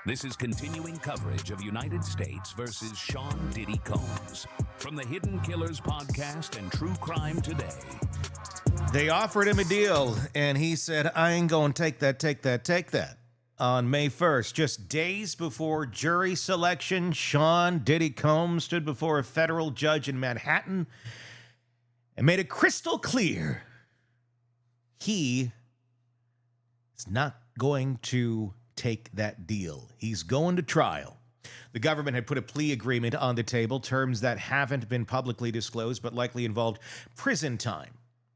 This is continuing coverage of United States versus Sean Diddy Combs from the Hidden Killers podcast and True Crime Today. They offered him a deal, and he said, I ain't going to take that. On May 1st, just days before jury selection, Sean Diddy Combs stood before a federal judge in Manhattan and made it crystal clear he is not going to take that deal. He's going to trial. The government had put a plea agreement on the table, terms that haven't been publicly disclosed but likely involved prison time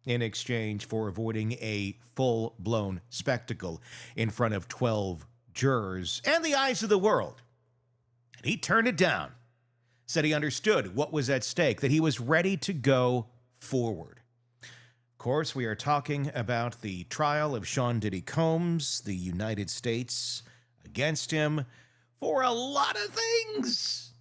in exchange for avoiding a full-blown spectacle in front of 12 jurors and the eyes of the world. And he turned it down, said he understood what was at stake, that he was ready to go forward. Of course, we are talking about the trial of Sean Diddy Combs, the United States against him for a lot of things.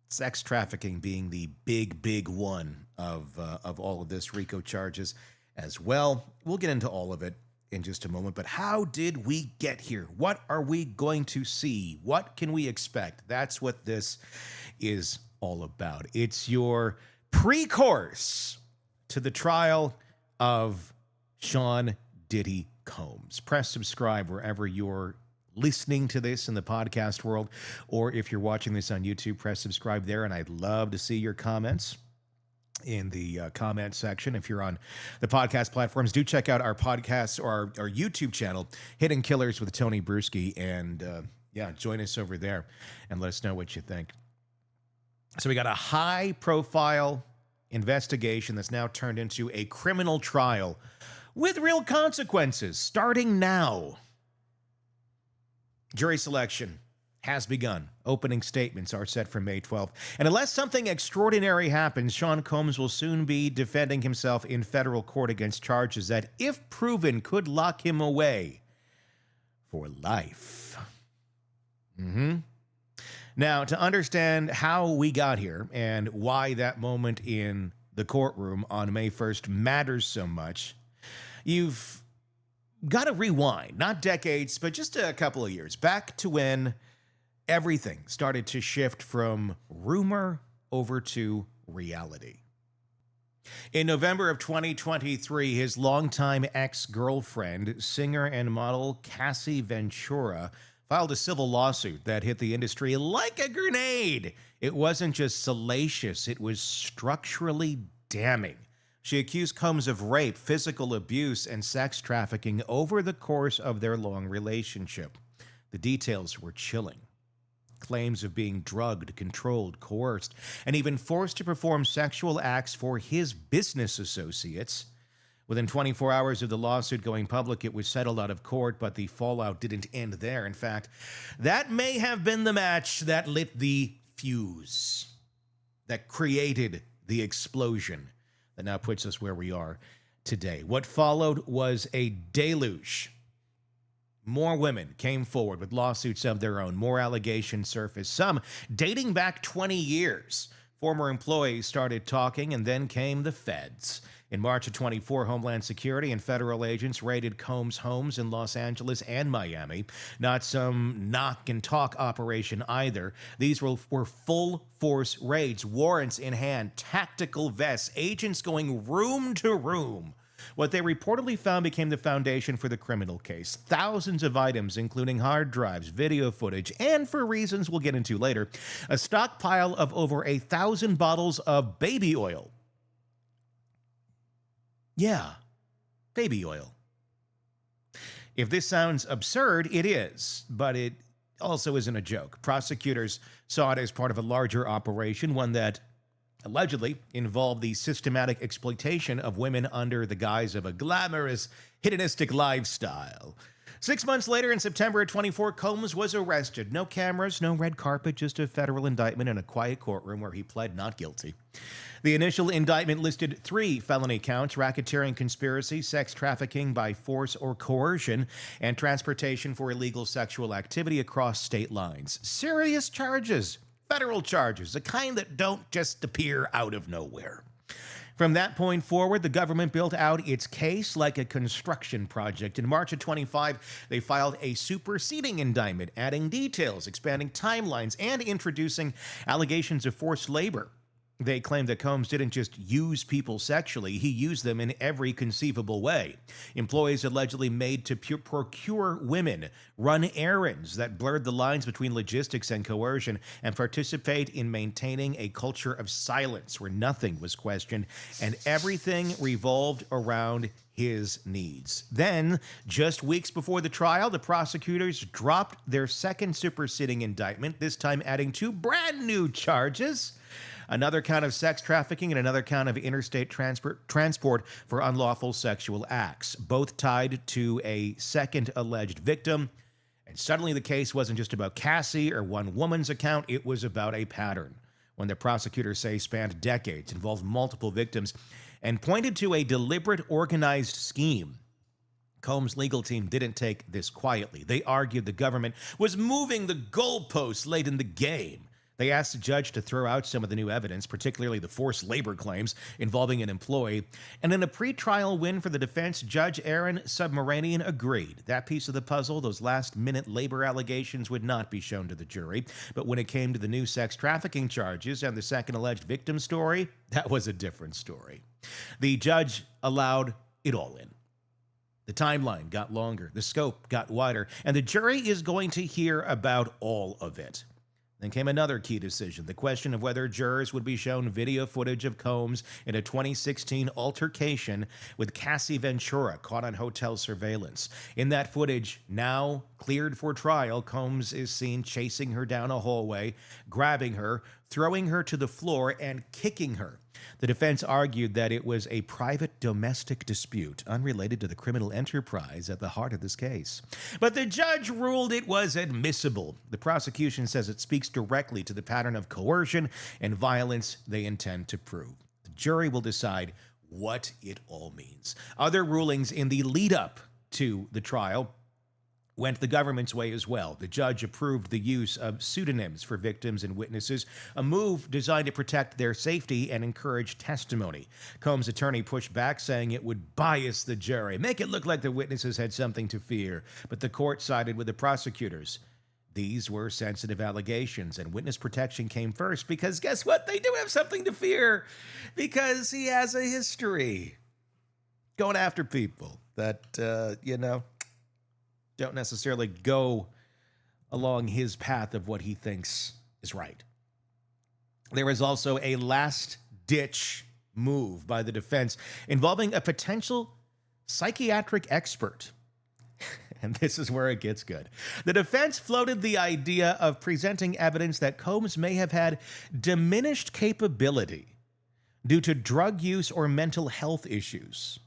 Sex trafficking being the big one of all of this, RICO charges as well. We'll get into all of it in just a moment, but how did we get here? What are we going to see? What can we expect? That's what this is all about. It's your pre-course to the trial of Sean Diddy Combs. Press subscribe wherever you're listening to this in the podcast world, or if you're watching this on YouTube, press subscribe there, and I'd love to see your comments in the comment section. If you're on the podcast platforms, do check out our podcast or our YouTube channel, Hidden Killers with Tony Bruschi, and join us over there and let us know what you think. So we got a high-profile investigation that's now turned into a criminal trial with real consequences starting now. Jury selection has begun. Opening statements are set for May 12th. And unless something extraordinary happens, Sean Combs will soon be defending himself in federal court against charges that, if proven, could lock him away for life. Now, to understand how we got here and why that moment in the courtroom on May 1st matters so much, you've got to rewind, not decades, but just a couple of years, back to when everything started to shift from rumor over to reality. In November of 2023, his longtime ex-girlfriend, singer and model Cassie Ventura, filed a civil lawsuit that hit the industry like a grenade. It wasn't just salacious, it was structurally damning. She accused Combs of rape, physical abuse, and sex trafficking over the course of their long relationship. The details were chilling. Claims of being drugged, controlled, coerced, and even forced to perform sexual acts for his business associates. Within 24 hours of the lawsuit going public, it was settled out of court, but the fallout didn't end there. In fact, that may have been the match that lit the fuse, that created the explosion that now puts us where we are today. What followed was a deluge. More women came forward with lawsuits of their own. More allegations surfaced, some dating back 20 years. Former employees started talking, and then came the feds. In March of 24, Homeland Security and federal agents raided Combs' homes in Los Angeles and Miami. Not some knock-and-talk operation either. These were full-force raids, warrants in hand, tactical vests, agents going room to room. What they reportedly found became the foundation for the criminal case. Thousands of items, including hard drives, video footage, and, for reasons we'll get into later, a stockpile of over 1,000 bottles of baby oil. Yeah, baby oil. If this sounds absurd, it is, but it also isn't a joke. Prosecutors saw it as part of a larger operation, one that allegedly involved the systematic exploitation of women under the guise of a glamorous, hedonistic lifestyle. 6 months later, in September of 24, Combs was arrested. No cameras, no red carpet, just a federal indictment in a quiet courtroom where he pled not guilty. The initial indictment listed 3 felony counts: racketeering, conspiracy, sex trafficking by force or coercion, and transportation for illegal sexual activity across state lines. Serious charges, federal charges, the kind that don't just appear out of nowhere. From that point forward, the government built out its case like a construction project. In March of 25, they filed a superseding indictment, adding details, expanding timelines, and introducing allegations of forced labor. They claimed that Combs didn't just use people sexually, he used them in every conceivable way. Employees allegedly made to procure women, run errands that blurred the lines between logistics and coercion, and participate in maintaining a culture of silence where nothing was questioned and everything revolved around his needs. Then, just weeks before the trial, the prosecutors dropped their second superseding indictment, this time adding 2 brand new charges. Another count of sex trafficking and another count of interstate transport for unlawful sexual acts, both tied to a second alleged victim. And suddenly the case wasn't just about Cassie or one woman's account, it was about a pattern. When the prosecutors say spanned decades, involved multiple victims, and pointed to a deliberate, organized scheme. Combs' legal team didn't take this quietly. They argued the government was moving the goalposts late in the game. They asked the judge to throw out some of the new evidence, particularly the forced labor claims involving an employee. And in a pretrial win for the defense, Judge Aaron Submaranian agreed. That piece of the puzzle, those last-minute labor allegations, would not be shown to the jury. But when it came to the new sex trafficking charges and the second alleged victim story, that was a different story. The judge allowed it all in. The timeline got longer, the scope got wider, and the jury is going to hear about all of it. Then came another key decision, the question of whether jurors would be shown video footage of Combs in a 2016 altercation with Cassie Ventura caught on hotel surveillance. In that footage, now cleared for trial, Combs is seen chasing her down a hallway, grabbing her, throwing her to the floor, and kicking her. The defense argued that it was a private domestic dispute unrelated to the criminal enterprise at the heart of this case. But the judge ruled it was admissible. The prosecution says it speaks directly to the pattern of coercion and violence they intend to prove. The jury will decide what it all means. Other rulings in the lead-up to the trial went the government's way as well. The judge approved the use of pseudonyms for victims and witnesses, a move designed to protect their safety and encourage testimony. Combs' attorney pushed back, saying it would bias the jury, make it look like the witnesses had something to fear. But the court sided with the prosecutors. These were sensitive allegations, and witness protection came first because guess what? They do have something to fear because he has a history going after people that, don't necessarily go along his path of what he thinks is right. There was also a last-ditch move by the defense involving a potential psychiatric expert. And this is where it gets good. The defense floated the idea of presenting evidence that Combs may have had diminished capability due to drug use or mental health issues.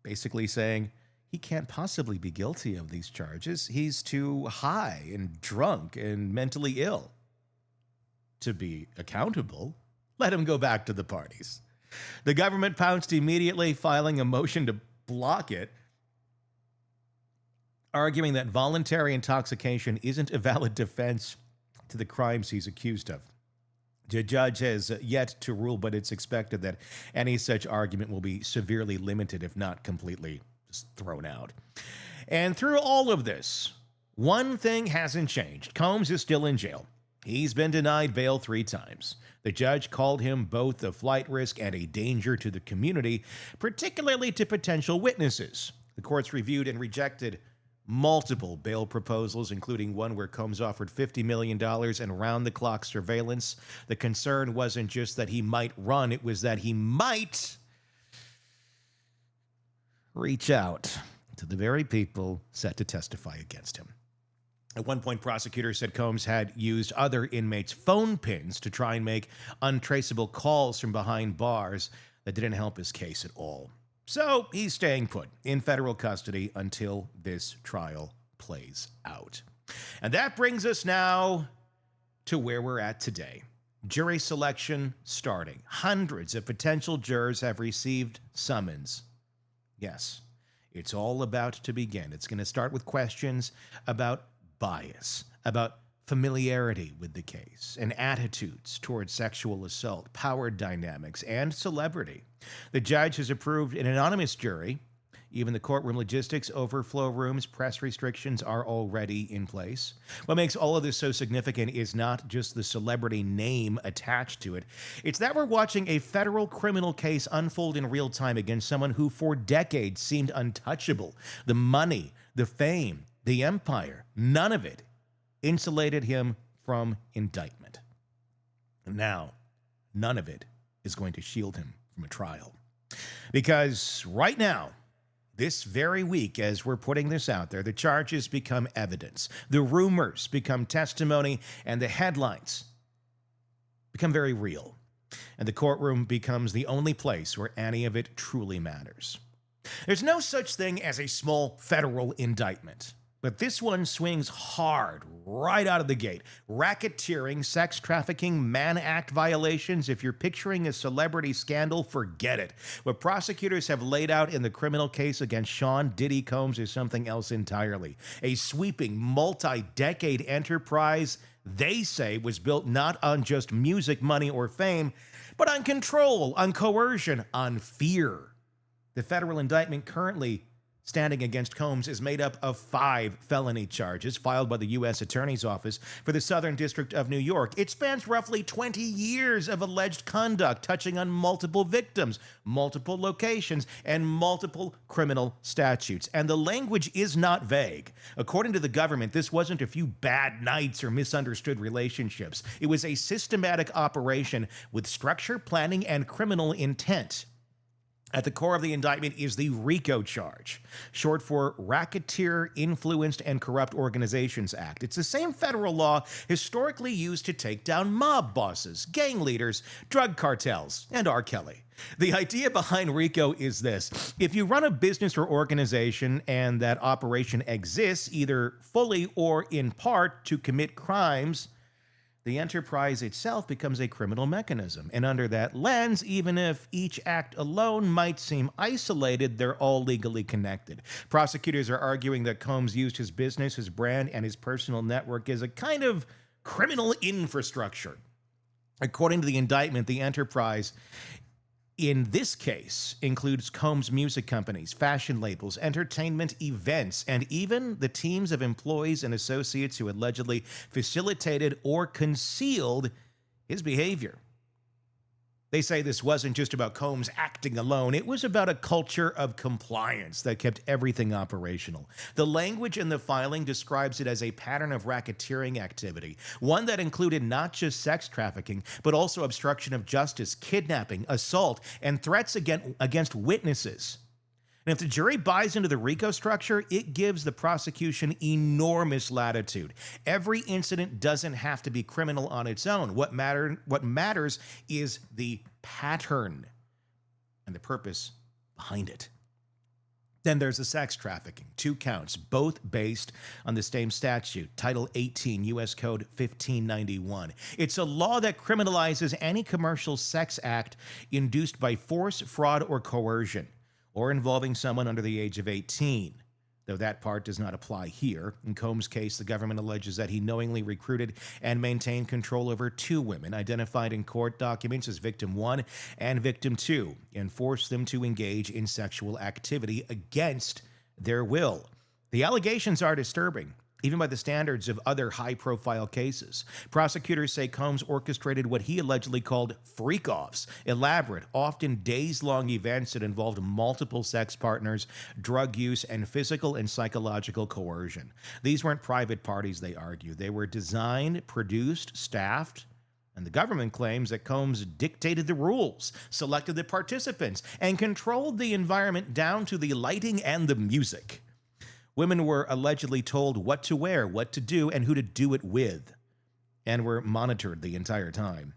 Basically saying, he can't possibly be guilty of these charges. He's too high and drunk and mentally ill to be accountable. Let him go back to the parties. The government pounced immediately, filing a motion to block it, arguing that voluntary intoxication isn't a valid defense to the crimes he's accused of. The judge has yet to rule, but it's expected that any such argument will be severely limited, if not completely just thrown out. And through all of this, one thing hasn't changed. Combs is still in jail. He's been denied bail 3 times. The judge called him both a flight risk and a danger to the community, particularly to potential witnesses. The courts reviewed and rejected multiple bail proposals, including one where Combs offered $50 million and round-the-clock surveillance. The concern wasn't just that he might run, it was that he might reach out to the very people set to testify against him. At one point, prosecutors said Combs had used other inmates' phone pins to try and make untraceable calls from behind bars that didn't help his case at all. So he's staying put in federal custody until this trial plays out. And that brings us now to where we're at today. Jury selection starting. Hundreds of potential jurors have received summons. Yes, it's all about to begin. It's going to start with questions about bias, about familiarity with the case and attitudes towards sexual assault, power dynamics, and celebrity. The judge has approved an anonymous jury. Even the courtroom logistics, overflow rooms, press restrictions are already in place. What makes all of this so significant is not just the celebrity name attached to it. It's that we're watching a federal criminal case unfold in real time against someone who for decades seemed untouchable. The money, the fame, the empire, none of it insulated him from indictment. And now, none of it is going to shield him from a trial. Because right now, this very week, as we're putting this out there, the charges become evidence, the rumors become testimony, and the headlines become very real. And the courtroom becomes the only place where any of it truly matters. There's no such thing as a small federal indictment. But this one swings hard right out of the gate. Racketeering, sex trafficking, Mann Act violations. If you're picturing a celebrity scandal, forget it. What prosecutors have laid out in the criminal case against Sean Diddy Combs is something else entirely. A sweeping, multi-decade enterprise they say was built not on just music, money, or fame, but on control, on coercion, on fear. The federal indictment currently standing against Combs is made up of 5 felony charges filed by the U.S. Attorney's Office for the Southern District of New York. It spans roughly 20 years of alleged conduct, touching on multiple victims, multiple locations, and multiple criminal statutes. And the language is not vague. According to the government, this wasn't a few bad nights or misunderstood relationships. It was a systematic operation with structure, planning, and criminal intent. At the core of the indictment is the RICO charge, short for Racketeer, Influenced, and Corrupt Organizations Act. It's the same federal law historically used to take down mob bosses, gang leaders, drug cartels, and R. Kelly. The idea behind RICO is this. If you run a business or organization and that operation exists either fully or in part to commit crimes, the enterprise itself becomes a criminal mechanism. And under that lens, even if each act alone might seem isolated, they're all legally connected. Prosecutors are arguing that Combs used his business, his brand, and his personal network as a kind of criminal infrastructure. According to the indictment, the enterprise in this case includes Combs' music companies, fashion labels, entertainment events, and even the teams of employees and associates who allegedly facilitated or concealed his behavior. They say this wasn't just about Combs acting alone. It was about a culture of compliance that kept everything operational. The language in the filing describes it as a pattern of racketeering activity, one that included not just sex trafficking, but also obstruction of justice, kidnapping, assault, and threats against witnesses. And if the jury buys into the RICO structure, it gives the prosecution enormous latitude. Every incident doesn't have to be criminal on its own. What matters is the pattern and the purpose behind it. Then there's the sex trafficking, 2 counts, both based on the same statute, Title 18, U.S. Code 1591. It's a law that criminalizes any commercial sex act induced by force, fraud, or coercion, or involving someone under the age of 18, though that part does not apply here. In Combs' case, the government alleges that he knowingly recruited and maintained control over 2 women, identified in court documents as Victim 1 and Victim 2, and forced them to engage in sexual activity against their will. The allegations are disturbing, even by the standards of other high-profile cases. Prosecutors say Combs orchestrated what he allegedly called freak-offs, elaborate, often days-long events that involved multiple sex partners, drug use, and physical and psychological coercion. These weren't private parties, they argue. They were designed, produced, staffed, and the government claims that Combs dictated the rules, selected the participants, and controlled the environment down to the lighting and the music. Women were allegedly told what to wear, what to do, and who to do it with, and were monitored the entire time.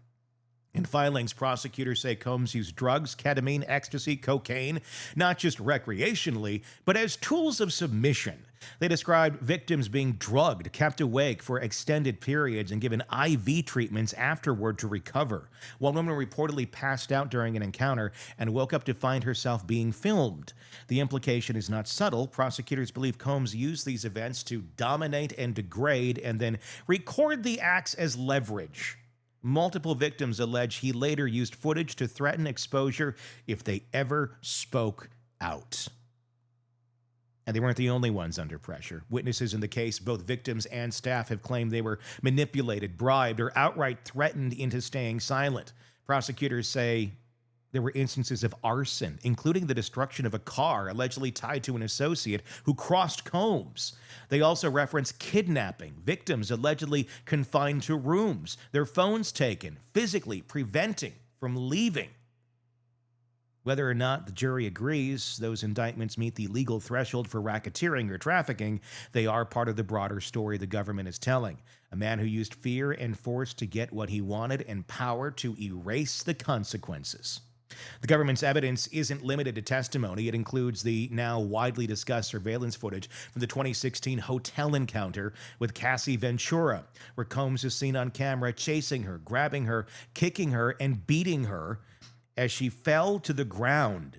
In filings, prosecutors say Combs used drugs, ketamine, ecstasy, cocaine, not just recreationally, but as tools of submission. They described victims being drugged, kept awake for extended periods, and given IV treatments afterward to recover. One woman reportedly passed out during an encounter and woke up to find herself being filmed. The implication is not subtle. Prosecutors believe Combs used these events to dominate and degrade and then record the acts as leverage. Multiple victims allege he later used footage to threaten exposure if they ever spoke out. And they weren't the only ones under pressure. Witnesses in the case, both victims and staff, have claimed they were manipulated, bribed, or outright threatened into staying silent. Prosecutors say there were instances of arson, including the destruction of a car allegedly tied to an associate who crossed Combs. They also reference kidnapping, victims allegedly confined to rooms, their phones taken, physically preventing from leaving. Whether or not the jury agrees those indictments meet the legal threshold for racketeering or trafficking, they are part of the broader story the government is telling. A man who used fear and force to get what he wanted and power to erase the consequences. The government's evidence isn't limited to testimony. It includes the now widely discussed surveillance footage from the 2016 hotel encounter with Cassie Ventura, where Combs is seen on camera chasing her, grabbing her, kicking her, and beating her as she fell to the ground.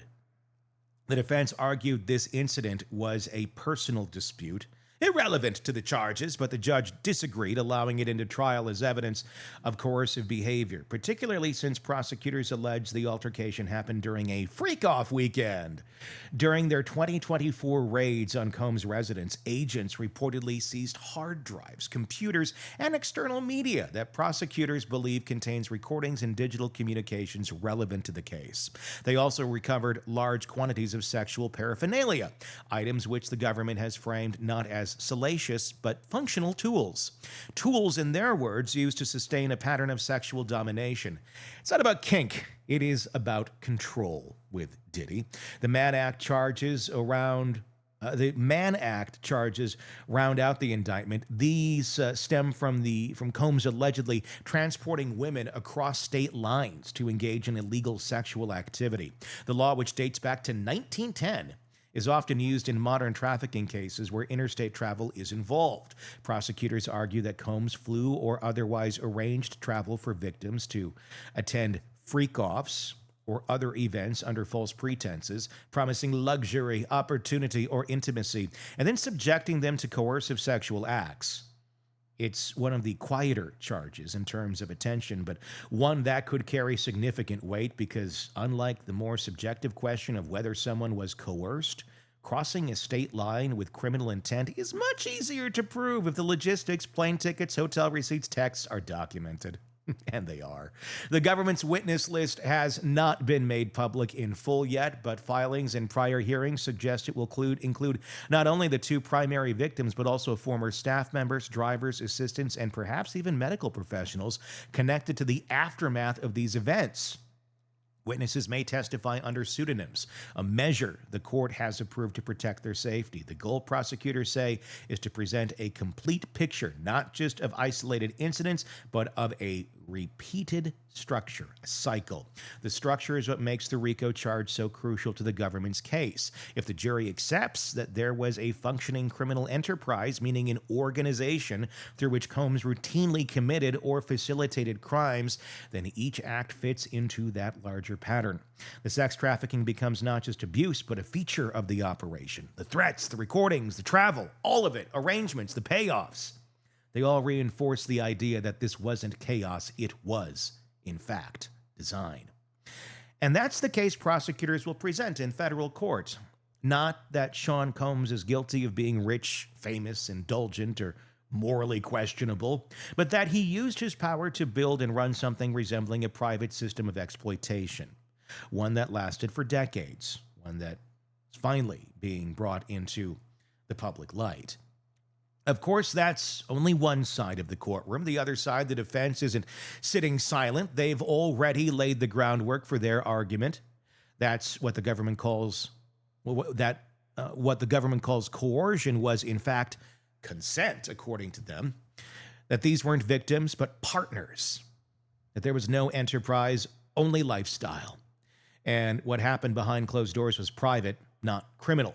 The defense argued this incident was a personal dispute, irrelevant to the charges, but the judge disagreed, allowing it into trial as evidence of coercive behavior, particularly since prosecutors allege the altercation happened during a freak-off weekend. During their 2024 raids on Combs' residence, agents reportedly seized hard drives, computers, and external media that prosecutors believe contains recordings and digital communications relevant to the case. They also recovered large quantities of sexual paraphernalia, items which the government has framed not as salacious but functional tools. Tools, in their words, used to sustain a pattern of sexual domination. It's not about kink, it is about control with Diddy. The Mann Act charges round out the indictment. These stem from Combs allegedly transporting women across state lines to engage in illegal sexual activity. The law, which dates back to 1910, is often used in modern trafficking cases where interstate travel is involved. Prosecutors argue that Combs flew or otherwise arranged travel for victims to attend freak-offs or other events under false pretenses, promising luxury, opportunity, or intimacy, and then subjecting them to coercive sexual acts. It's one of the quieter charges in terms of attention, but one that could carry significant weight because, unlike the more subjective question of whether someone was coerced, crossing a state line with criminal intent is much easier to prove if the logistics, plane tickets, hotel receipts, texts are documented. And they are. The government's witness list has not been made public in full yet, but filings and prior hearings suggest it will include not only the two primary victims, but also former staff members, drivers, assistants, and perhaps even medical professionals connected to the aftermath of these events. Witnesses may testify under pseudonyms, a measure the court has approved to protect their safety. The goal, prosecutors say, is to present a complete picture, not just of isolated incidents, but of a repeated structure, a cycle. The structure is what makes the RICO charge so crucial to the government's case. If the jury accepts that there was a functioning criminal enterprise, meaning an organization through which Combs routinely committed or facilitated crimes, then each act fits into that larger pattern. The sex trafficking becomes not just abuse, but a feature of the operation. The threats, the recordings, the travel, all of it, arrangements, the payoffs. They all reinforce the idea that this wasn't chaos, it was, in fact, design. And that's the case prosecutors will present in federal court. Not that Sean Combs is guilty of being rich, famous, indulgent, or morally questionable, but that he used his power to build and run something resembling a private system of exploitation, one that lasted for decades, one that is finally being brought into the public light. Of course, that's only one side of the courtroom. The other side, the defense, isn't sitting silent. They've already laid the groundwork for their argument. That's what the government calls coercion was, in fact, consent, according to them. That these weren't victims, but partners. That there was no enterprise, only lifestyle. And what happened behind closed doors was private, not criminal.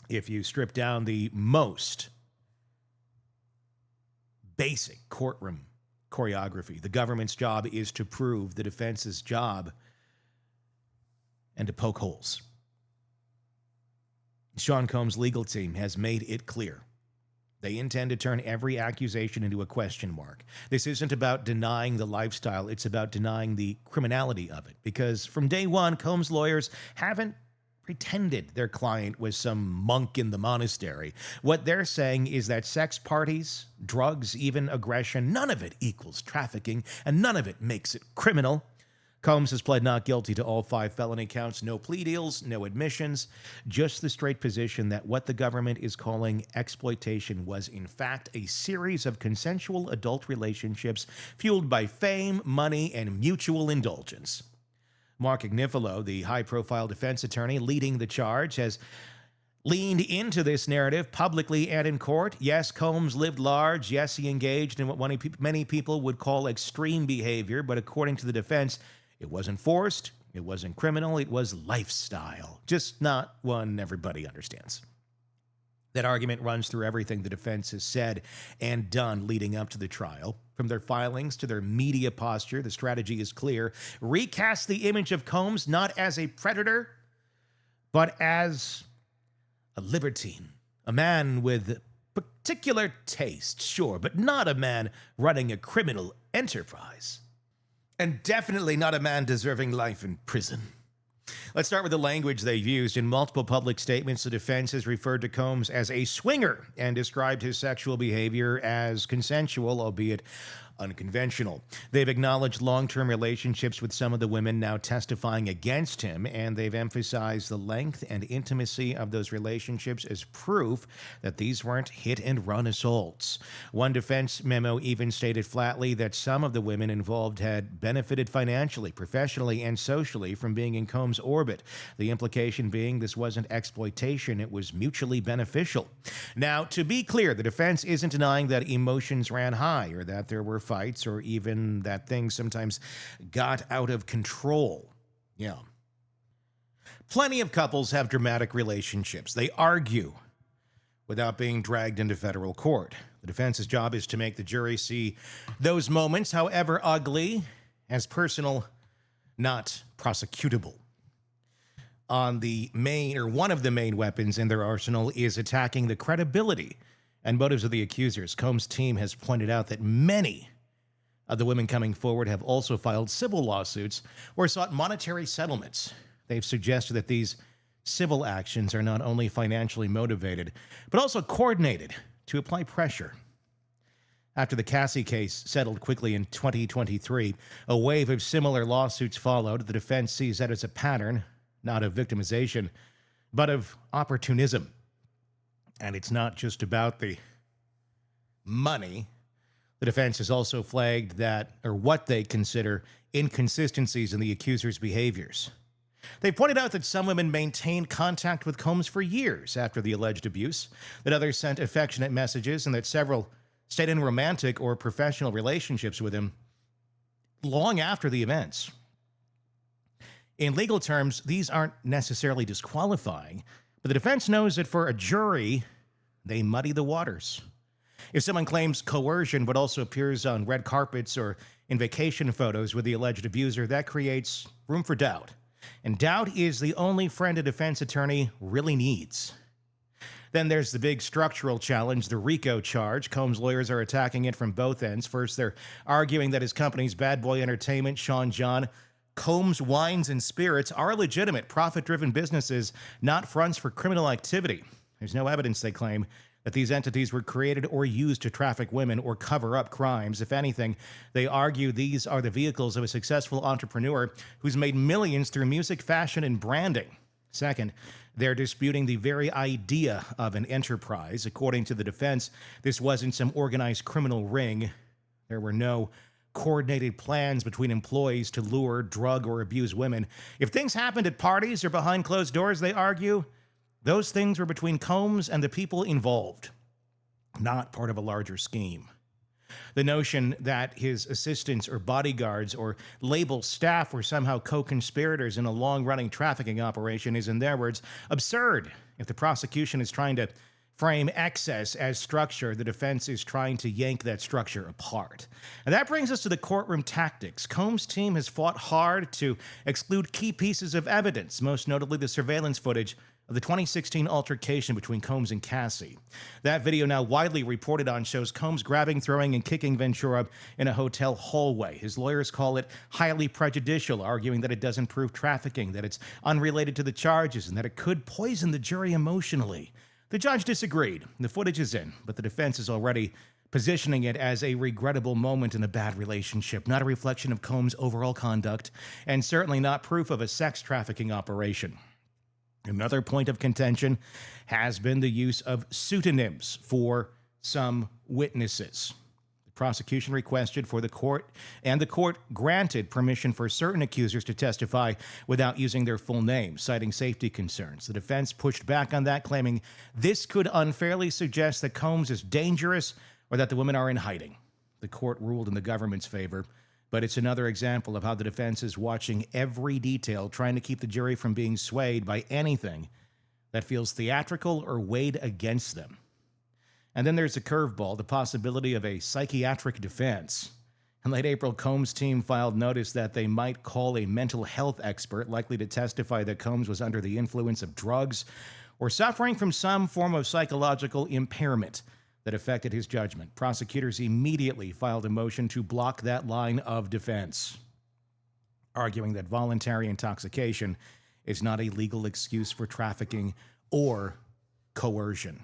If you strip down the most basic courtroom choreography, the government's job is to prove the defense's job and to poke holes. Sean Combs' legal team has made it clear they intend to turn every accusation into a question mark. This isn't about denying the lifestyle, it's about denying the criminality of it. Because from day one, Combs' lawyers haven't pretended their client was some monk in the monastery. What they're saying is that sex parties, drugs, even aggression, none of it equals trafficking, and none of it makes it criminal. Combs has pled not guilty to all 5 felony counts, no plea deals, no admissions, just the straight position that what the government is calling exploitation was in fact a series of consensual adult relationships fueled by fame, money, and mutual indulgence. Mark Agnifilo, the high-profile defense attorney leading the charge, has leaned into this narrative publicly and in court. Yes, Combs lived large. Yes, he engaged in what many people would call extreme behavior, but according to the defense, it wasn't forced, it wasn't criminal, it was lifestyle. Just not one everybody understands. That argument runs through everything the defense has said and done leading up to the trial. From their filings to their media posture, the strategy is clear. Recast the image of Combs not as a predator, but as a libertine, a man with particular taste, sure, but not a man running a criminal enterprise. And definitely not a man deserving life in prison. Let's start with the language they've used. In multiple public statements, the defense has referred to Combs as a swinger and described his sexual behavior as consensual, albeit unconventional. They've acknowledged long-term relationships with some of the women now testifying against him, and they've emphasized the length and intimacy of those relationships as proof that these weren't hit-and-run assaults. One defense memo even stated flatly that some of the women involved had benefited financially, professionally, and socially from being in Combs' orbit. The implication being this wasn't exploitation, it was mutually beneficial. Now, to be clear, the defense isn't denying that emotions ran high or that there were fights or even that things sometimes got out of control. Yeah. Plenty of couples have dramatic relationships. They argue without being dragged into federal court. The defense's job is to make the jury see those moments, however ugly, as personal, not prosecutable. One of the main weapons in their arsenal is attacking the credibility and motives of the accusers. Combs' team has pointed out that many of the women coming forward have also filed civil lawsuits or sought monetary settlements. They've suggested that these civil actions are not only financially motivated, but also coordinated to apply pressure. After the Cassie case settled quickly in 2023, a wave of similar lawsuits followed. The defense sees that as a pattern, not of victimization, but of opportunism. And it's not just about the money. The defense has also flagged what they consider inconsistencies in the accuser's behaviors. They pointed out that some women maintained contact with Combs for years after the alleged abuse, that others sent affectionate messages, and that several stayed in romantic or professional relationships with him long after the events. In legal terms, these aren't necessarily disqualifying, but the defense knows that for a jury, they muddy the waters. If someone claims coercion but also appears on red carpets or in vacation photos with the alleged abuser, that creates room for doubt. And doubt is the only friend a defense attorney really needs. Then there's the big structural challenge, the RICO charge. Combs' lawyers are attacking it from both ends. First, they're arguing that his company's Bad Boy Entertainment, Sean John, Combs Wines and Spirits are legitimate, profit-driven businesses, not fronts for criminal activity. There's no evidence, they claim, that these entities were created or used to traffic women or cover up crimes. If anything, they argue these are the vehicles of a successful entrepreneur who's made millions through music, fashion, and branding. Second, they're disputing the very idea of an enterprise. According to the defense, this wasn't some organized criminal ring. There were no coordinated plans between employees to lure, drug, or abuse women. If things happened at parties or behind closed doors, they argue, those things were between Combs and the people involved, not part of a larger scheme. The notion that his assistants or bodyguards or label staff were somehow co-conspirators in a long-running trafficking operation is, in their words, absurd. If the prosecution is trying to frame excess as structure, the defense is trying to yank that structure apart. And that brings us to the courtroom tactics. Combs' team has fought hard to exclude key pieces of evidence, most notably the surveillance footage of the 2016 altercation between Combs and Cassie. That video, now widely reported on, shows Combs grabbing, throwing, and kicking Ventura in a hotel hallway. His lawyers call it highly prejudicial, arguing that it doesn't prove trafficking, that it's unrelated to the charges, and that it could poison the jury emotionally. The judge disagreed. The footage is in, but the defense is already positioning it as a regrettable moment in a bad relationship, not a reflection of Combs' overall conduct, and certainly not proof of a sex trafficking operation. Another point of contention has been the use of pseudonyms for some witnesses. The prosecution requested for the court, and the court granted permission for certain accusers to testify without using their full names, citing safety concerns. The defense pushed back on that, claiming this could unfairly suggest that Combs is dangerous or that the women are in hiding. The court ruled in the government's favor, but it's another example of how the defense is watching every detail, trying to keep the jury from being swayed by anything that feels theatrical or weighed against them. And then there's a curveball, the possibility of a psychiatric defense. In late April, Combs' team filed notice that they might call a mental health expert, likely to testify that Combs was under the influence of drugs or suffering from some form of psychological impairment that affected his judgment. Prosecutors immediately filed a motion to block that line of defense, arguing that voluntary intoxication is not a legal excuse for trafficking or coercion.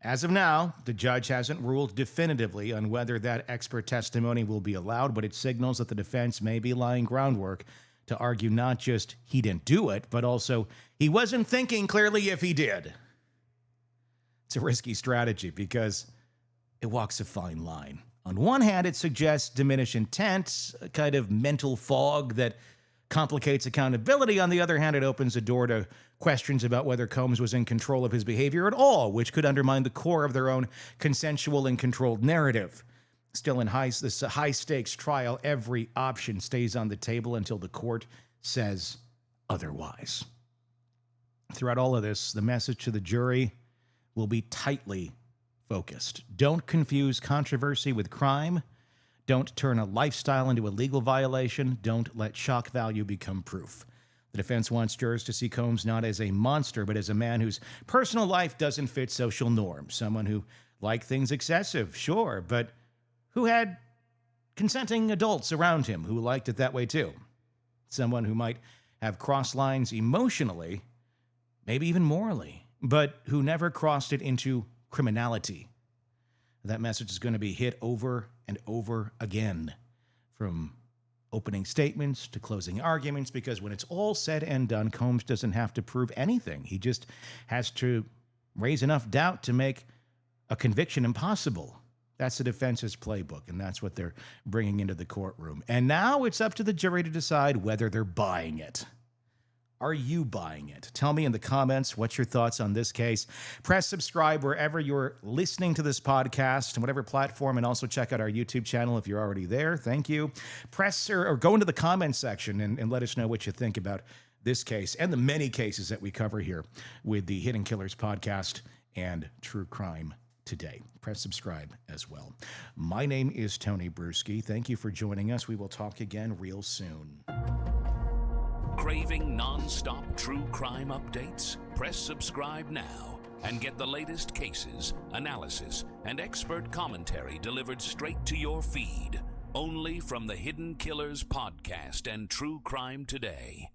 As of now, the judge hasn't ruled definitively on whether that expert testimony will be allowed, but it signals that the defense may be laying groundwork to argue not just he didn't do it, but also he wasn't thinking clearly if he did. It's a risky strategy because it walks a fine line. On one hand, it suggests diminished intent, a kind of mental fog that complicates accountability. On the other hand, it opens the door to questions about whether Combs was in control of his behavior at all, which could undermine the core of their own consensual and controlled narrative. Still, in this high-stakes trial, every option stays on the table until the court says otherwise. Throughout all of this, the message to the jury will be tightly focused. Don't confuse controversy with crime. Don't turn a lifestyle into a legal violation. Don't let shock value become proof. The defense wants jurors to see Combs not as a monster, but as a man whose personal life doesn't fit social norms. Someone who liked things excessive, sure, but who had consenting adults around him who liked it that way too. Someone who might have crossed lines emotionally, maybe even morally, but who never crossed it into criminality. That message is going to be hit over and over again, from opening statements to closing arguments, because when it's all said and done, Combs doesn't have to prove anything. He just has to raise enough doubt to make a conviction impossible. That's the defense's playbook, and that's what they're bringing into the courtroom. And now it's up to the jury to decide whether they're buying it. Are you buying it? Tell me in the comments what's your thoughts on this case. Press subscribe wherever you're listening to this podcast, and whatever platform, and also check out our YouTube channel if you're already there. Thank you. Press or go into the comments section and let us know what you think about this case and the many cases that we cover here with the Hidden Killers podcast and True Crime Today. Press subscribe as well. My name is Tony Bruschi. Thank you for joining us. We will talk again real soon. Craving non-stop true crime updates? Press subscribe now and get the latest cases, analysis, and expert commentary delivered straight to your feed, only from the Hidden Killers podcast and True Crime Today.